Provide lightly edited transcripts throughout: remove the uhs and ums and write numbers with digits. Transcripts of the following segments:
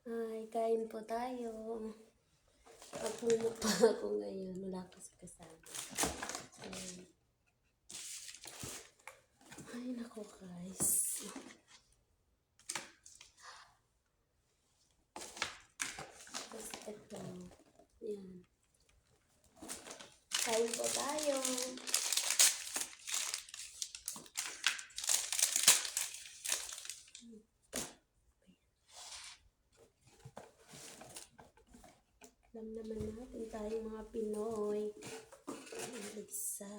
Ay, kain po tayo. Magmumukha ako ngayon. Wala kasi kasama. Ayan. Ay, nako guys. Tapos ito. Ayan. Kain po tayo. Alam naman natin tayo mga Pinoy. Isa.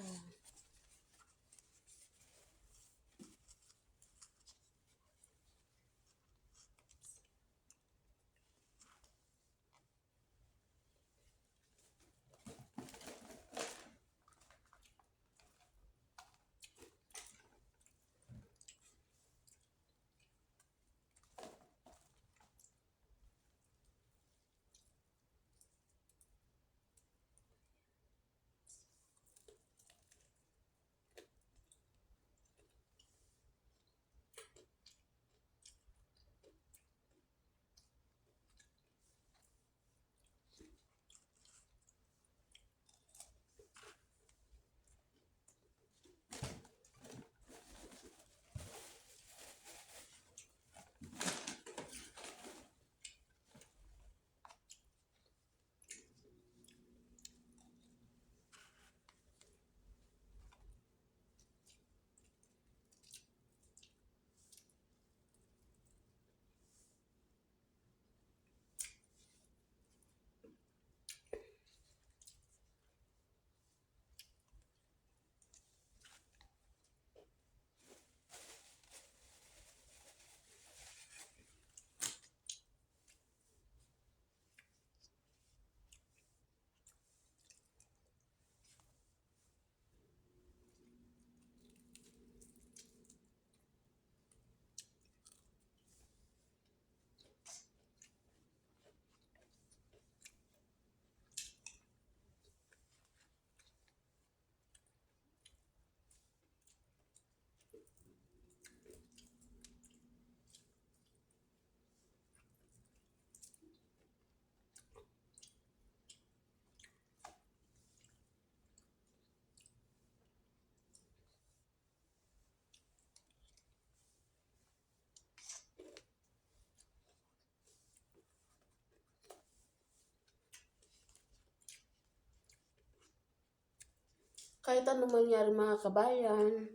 Kahit ano mangyari mga kabayan,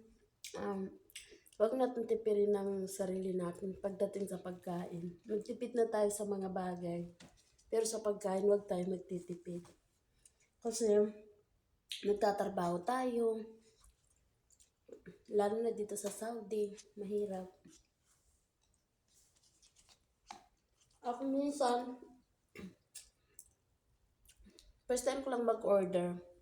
huwag natin tipirin ng sarili natin pagdating sa pagkain. Magtipid na tayo sa mga bagay. Pero sa pagkain, huwag tayo magtitipid. Kasi nagtatrabaho tayo. Lalo na dito sa Saudi, mahirap. Ako minsan, first time ko lang mag-order.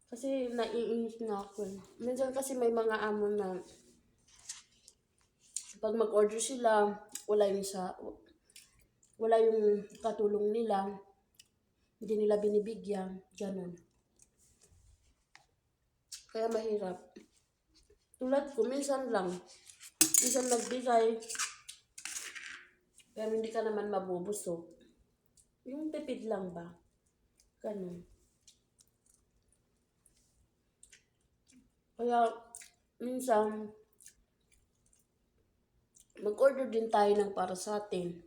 Kasi naiinis na ako. Minsan kasi may mga amo na pag mag-order sila, wala yung katulong nila. Hindi nila binibigyan. Ganun. Kaya mahirap. Tulad ko, minsan lang. Minsan nagbigay. Pero hindi ka naman mabubusog. Yung tipid lang ba? Ganun. Kaya, minsan, mag-order din tayo ng para sa atin.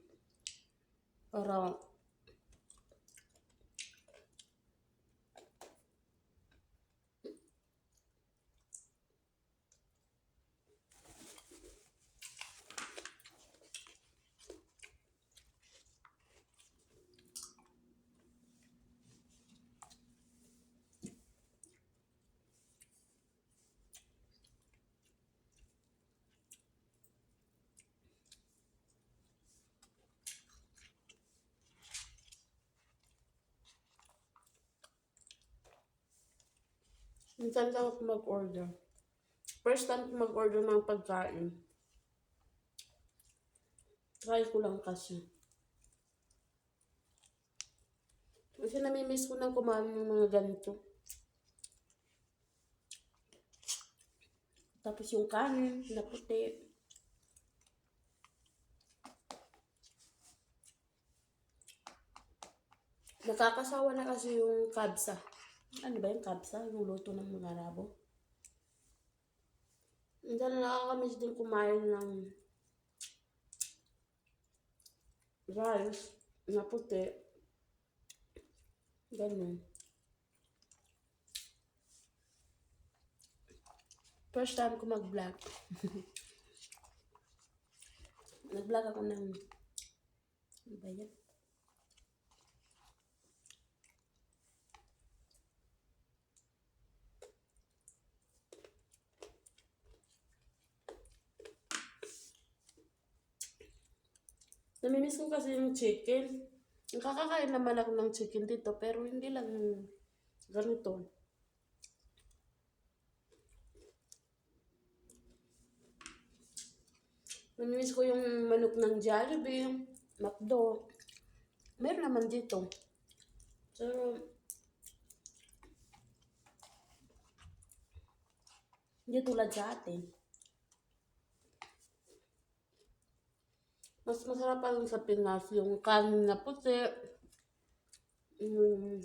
Para, minsan lang ako mag-order. First time ko mag-order ng pagkain. Try ko lang kasi. Kasi namimiss ko nang kumain ng mga ganito. Tapos yung kanin na puti. Nakakasawa na kasi yung kabsa. Ano ba yung kabsa? Yung luto ng mga Arabo. Hindi na nakakamiss din kumain ng rice na puti. Ganun. First time ko mag-vlog. Nag-vlog ako ng... Ano ba yan? Namimiss ko kasi yung chicken. Nakakakain naman ako ng chicken dito, pero hindi lang ganito. Namimiss ko yung manok ng Jollibee, McDo. Meron naman dito. Pero, hindi tulad sa atin. Mas masarap pa rin sa Pinas yung kanin na puti. Yung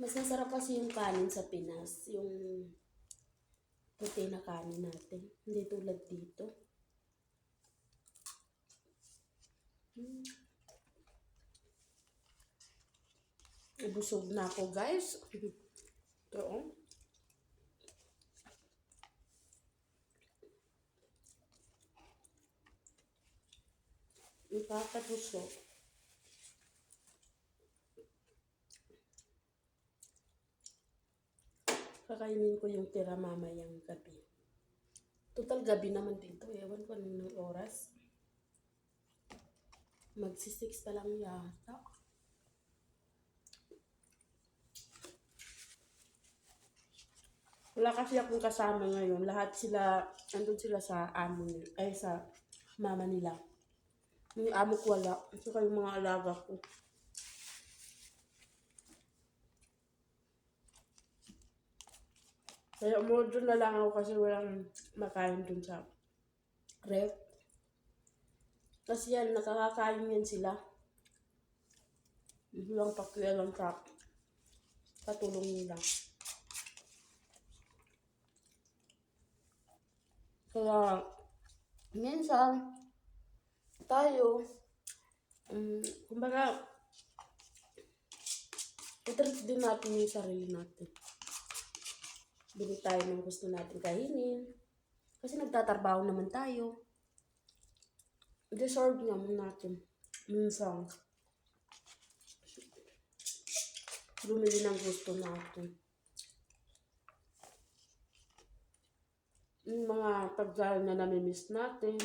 mas masarap kasi yung kanin sa Pinas. Yung puti na kanin natin. Hindi tulad dito. Busog na ako, guys. Ito, oh. Nakakabusog. Kakainin ko yung tira mamayang gabi. Total gabi naman dito. Ewan ko anong oras. Magsi-6 pa lang yata. Wala kasi akong kasama ngayon. Lahat sila, andun sila sa amo nila, ay sa mama nila. Yung amo ko wala. Saka yung mga alaga ko. Kaya umorder na lang ako kasi walang makain dun sa ref. Kasi yan, nakakakain yan sila. Hindi lang pakialam sa patulong nila. Kaya, minsan, tayo, kumbaga, i-treat din natin yung sarili natin. Bili tayo ng gusto natin kainin. Kasi nagtatrabaho naman tayo. Deserve naman natin. Minsan, bumili ng gusto natin. Yung mga pagkain na namimiss natin.